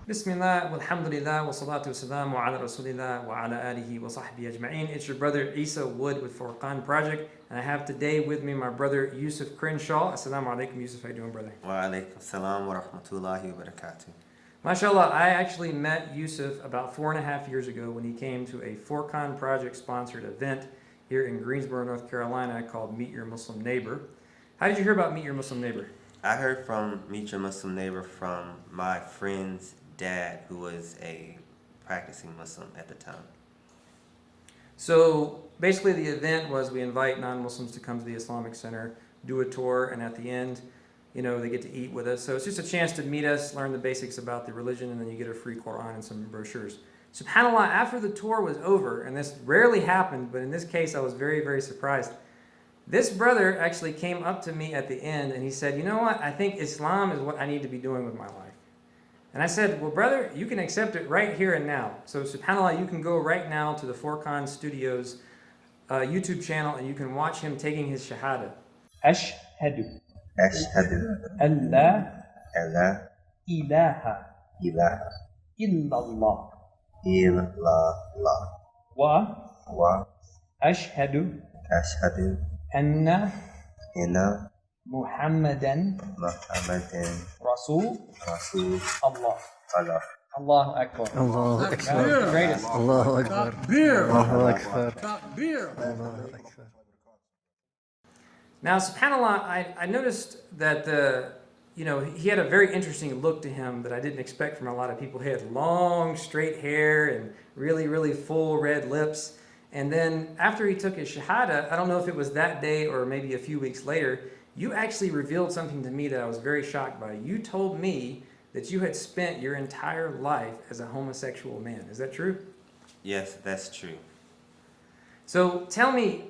Bismillah, walhamdulillah, wa salatu wassalamu ala rasulillah wa ala alihi wa sahbihi ajma'in. It's your brother Isa Wood with Furqaan Project, and I have today with me my brother Yusuf Crenshaw. Assalamu alaikum, Yusuf. How you doing, brother? Wa alaikum salam wa rahmatullahi wa barakatuh. MashaAllah, I actually met Yusuf about 4.5 years ago when he came to a Furqaan Project sponsored event here in Greensboro, North Carolina called Meet Your Muslim Neighbor. How did you hear about Meet Your Muslim Neighbor? I heard from Meet Your Muslim Neighbor from my friend's dad, who was a practicing Muslim at the time. So basically the event was we invite non-Muslims to come to the Islamic Center, do a tour, and at the end, they get to eat with us. So it's just a chance to meet us, learn the basics about the religion, and then you get a free Quran and some brochures. SubhanAllah, after the tour was over, and this rarely happened, but in this case I was very, very surprised. This brother actually came up to me at the end and he said, you know what, I think Islam is what I need to be doing with my life. And I said, well, brother, you can accept it right here and now. So subhanAllah, you can go right now to the Furqaan Studios YouTube channel and you can watch him taking his shahada. Ashhadu an la ilaha illallah wa ashhadu anna Muhammadan Rasul Allah. Allahu Akbar. Allahu Akbar. Greatest. Allahu Akbar. Allahu Akbar. Now, subhanAllah, I noticed that he had a very interesting look to him that I didn't expect from a lot of people. He had long, straight hair and really, really full red lips. And then after he took his shahada, I don't know if it was that day or maybe a few weeks later, you actually revealed something to me that I was very shocked by. You told me that you had spent your entire life as a homosexual man. Is that true? Yes, that's true. So tell me,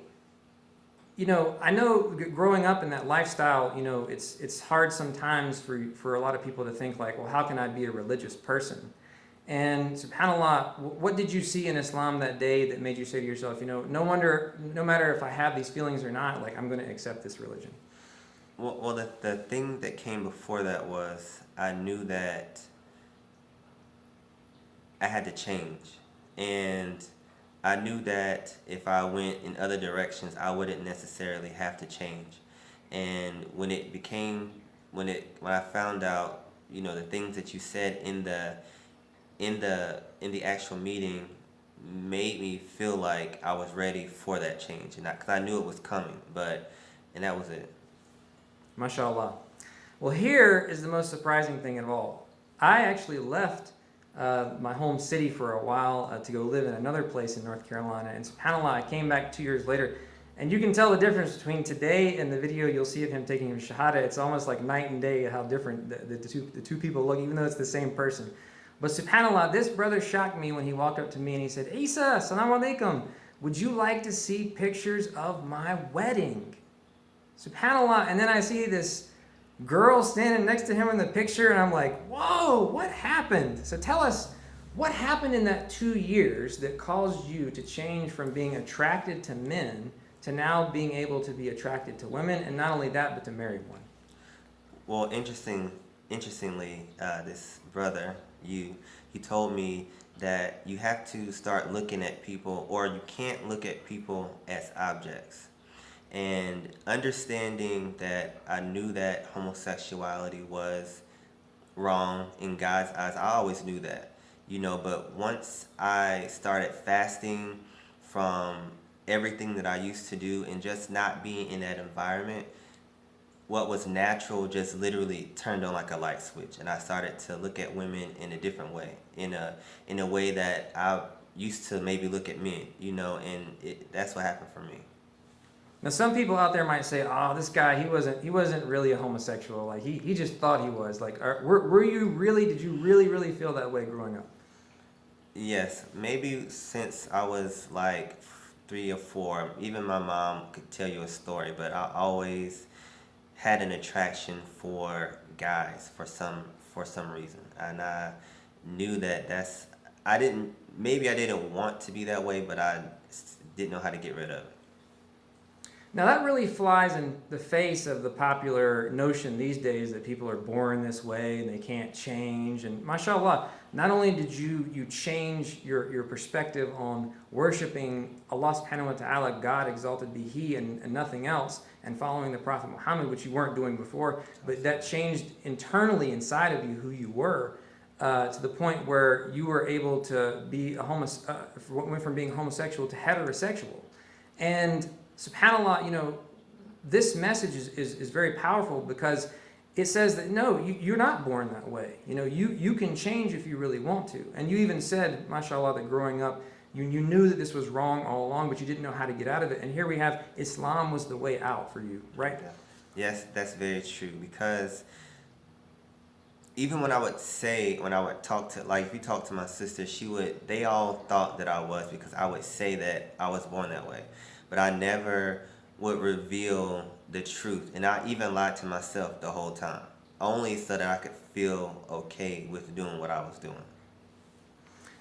I know growing up in that lifestyle, it's hard sometimes for a lot of people to think like, well, how can I be a religious person? And subhanAllah, what did you see in Islam that day that made you say to yourself, no matter if I have these feelings or not, like I'm going to accept this religion? Well, the thing that came before that was I knew that I had to change. And I knew that if I went in other directions, I wouldn't necessarily have to change. And when I found out, the things that you said in the actual meeting made me feel like I was ready for that change, and because I knew it was coming, and that was it. MashaAllah. Well, here is the most surprising thing of all. I actually left my home city for a while to go live in another place in North Carolina, and subhanAllah, I came back 2 years later, and you can tell the difference between today and the video you'll see of him taking his shahada. It's almost like night and day how different the two people look, even though it's the same person. But subhanAllah, this brother shocked me when he walked up to me and he said, Isa, assalamu alaikum, would you like to see pictures of my wedding? SubhanAllah, and then I see this girl standing next to him in the picture and I'm like, whoa, what happened? So tell us, what happened in that 2 years that caused you to change from being attracted to men to now being able to be attracted to women, and not only that, but to marry one? Well, interestingly, this brother, he told me that you have to start looking at people, or you can't look at people as objects. And understanding that I knew that homosexuality was wrong in God's eyes, I always knew that, but once I started fasting from everything that I used to do and just not being in that environment, what was natural just literally turned on like a light switch, and I started to look at women in a different way, in a way that I used to maybe look at men, and that's what happened for me. Now, some people out there might say, "Oh, this guy, he wasn't really a homosexual. Like he just thought he was." Like, were you really? Did you really feel that way growing up? Yes, maybe since I was like 3 or 4. Even my mom could tell you a story, but I always had an attraction for guys for some reason, and I knew that I didn't want to be that way, but I didn't know how to get rid of it. Now that really flies in the face of the popular notion these days that people are born this way and they can't change. And mashallah, not only did you change your perspective on worshiping Allah subhanahu wa ta'ala, God exalted be He, and nothing else, and following the Prophet Muhammad, which you weren't doing before, but that changed internally inside of you who you were, to the point where you were able to be went from being homosexual to heterosexual. And subhanAllah, this message is very powerful, because it says that no, you're not born that way. You can change if you really want to. And you even said, mashallah, that growing up, you knew that this was wrong all along, but you didn't know how to get out of it. And here we have Islam was the way out for you, right? Yes, that's very true, because even when I would talk to, like, if you talk to my sister, they all thought that I was, because I would say that I was born that way. But I never would reveal the truth. And I even lied to myself the whole time, only so that I could feel okay with doing what I was doing.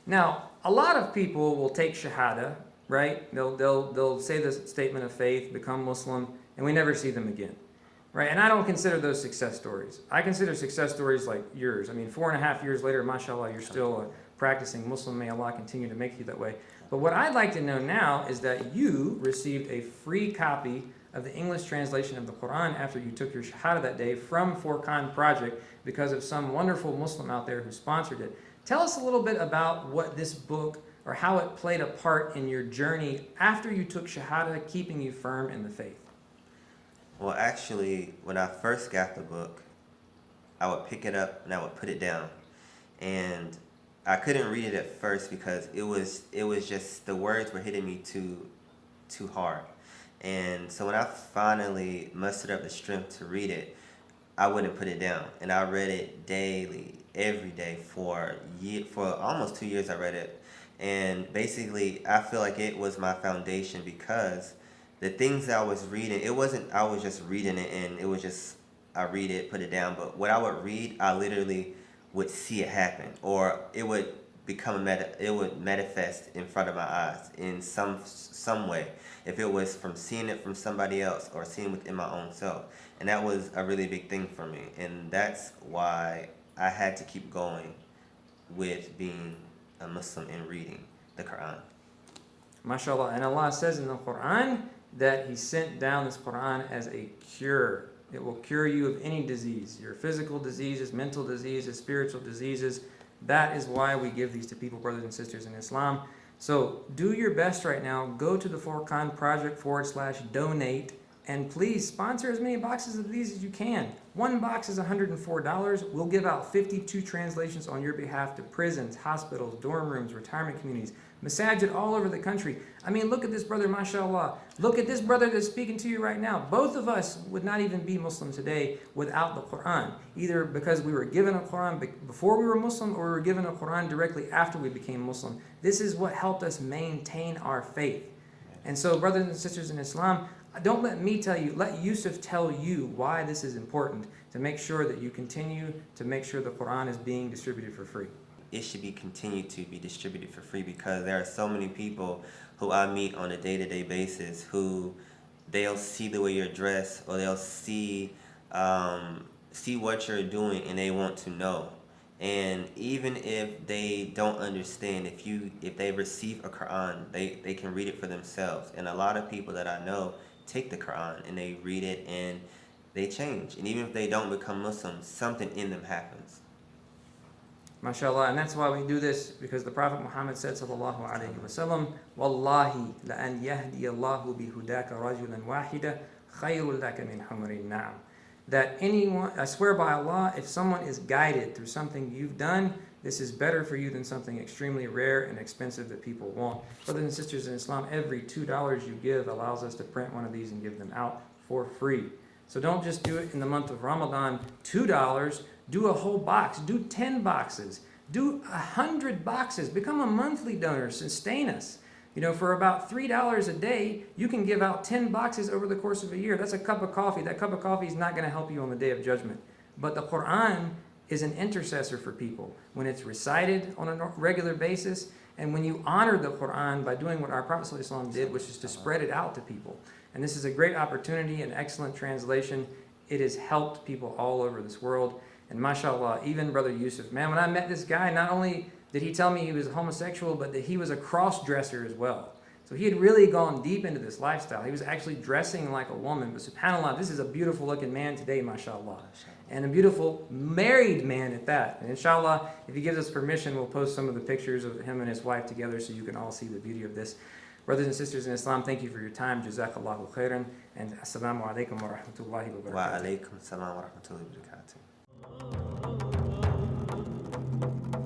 Now, a lot of people will take shahada, right? They'll say this statement of faith, become Muslim, and we never see them again. Right, and I don't consider those success stories. I consider success stories like yours. I mean, 4.5 years later, mashallah, you're still a practicing Muslim. May Allah continue to make you that way. But what I'd like to know now is that you received a free copy of the English translation of the Quran after you took your shahada that day from Furqaan Project, because of some wonderful Muslim out there who sponsored it. Tell us a little bit about what this book, or how it played a part in your journey after you took shahada, keeping you firm in the faith. Well, actually, when I first got the book, I would pick it up and I would put it down. And I couldn't read it at first, because it was just, the words were hitting me too hard. And so when I finally mustered up the strength to read it, I wouldn't put it down. And I read it daily, every day for almost 2 years I read it. And basically, I feel like it was my foundation, because the things that I was reading, it wasn't, I was just reading it and it was just, I read it, put it down. But what I would read, I literally would see it happen, or it would it would manifest in front of my eyes in some way. If it was from seeing it from somebody else, or seeing within my own self. And that was a really big thing for me. And that's why I had to keep going with being a Muslim and reading the Quran. MashaAllah. And Allah says in the Quran that He sent down this Quran as a cure. It will cure you of any disease, your physical diseases, mental diseases, spiritual diseases. That is why we give these to people, brothers and sisters in Islam. So do your best right now. Go to the Furqaan Project /donate, and please sponsor as many boxes of these as you can. One box is $104. We'll give out 52 translations on your behalf to prisons, hospitals, dorm rooms, retirement communities, masajid all over the country. I mean, look at this brother, mashallah. Look at this brother that's speaking to you right now. Both of us would not even be Muslim today without the Quran, either because we were given a Quran before we were Muslim, or we were given a Quran directly after we became Muslim. This is what helped us maintain our faith. And so, brothers and sisters in Islam, don't let me tell you, let Yusuf tell you why this is important, to make sure that you continue to make sure the Quran is being distributed for free. It should be continued to be distributed for free, because there are so many people who I meet on a day-to-day basis who they'll see the way you're dressed, or they'll see what you're doing, and they want to know. And even if they don't understand, if they receive a Quran, they can read it for themselves. And a lot of people that I know take the Quran and they read it and they change. And even if they don't become Muslim, something in them happens. MashaAllah, and that's why we do this, because the Prophet Muhammad said, sallallahu alayhi wa sallam, Wallahi, la an yahdi Allahu bihudaka rajulan wahida, khayrul laka min humri na'am. That anyone, I swear by Allah, if someone is guided through something you've done, this is better for you than something extremely rare and expensive that people want. Brothers and sisters in Islam, every $2 you give allows us to print one of these and give them out for free. So don't just do it in the month of Ramadan, $2, do a whole box, do 10 boxes, do 100 boxes, become a monthly donor, sustain us. For about $3 a day, you can give out 10 boxes over the course of a year. That's a cup of coffee. That cup of coffee is not going to help you on the Day of Judgment. But the Quran is an intercessor for people. When it's recited on a regular basis, and when you honor the Quran by doing what our Prophet ﷺ did, which is to spread it out to people. And this is a great opportunity, an excellent translation. It has helped people all over this world. And mashallah, even Brother Yusuf, man, when I met this guy, not only did he tell me he was a homosexual, but that he was a cross-dresser as well. So he had really gone deep into this lifestyle. He was actually dressing like a woman. But subhanAllah, this is a beautiful looking man today, mashallah. And a beautiful married man at that. And inshallah, if he gives us permission, we'll post some of the pictures of him and his wife together so you can all see the beauty of this. Brothers and sisters in Islam, thank you for your time. Jazakallahu khairan. And assalamu alaikum wa rahmatullahi wa barakatuh. Wa alaikum salam wa rahmatullahi wa barakatuh.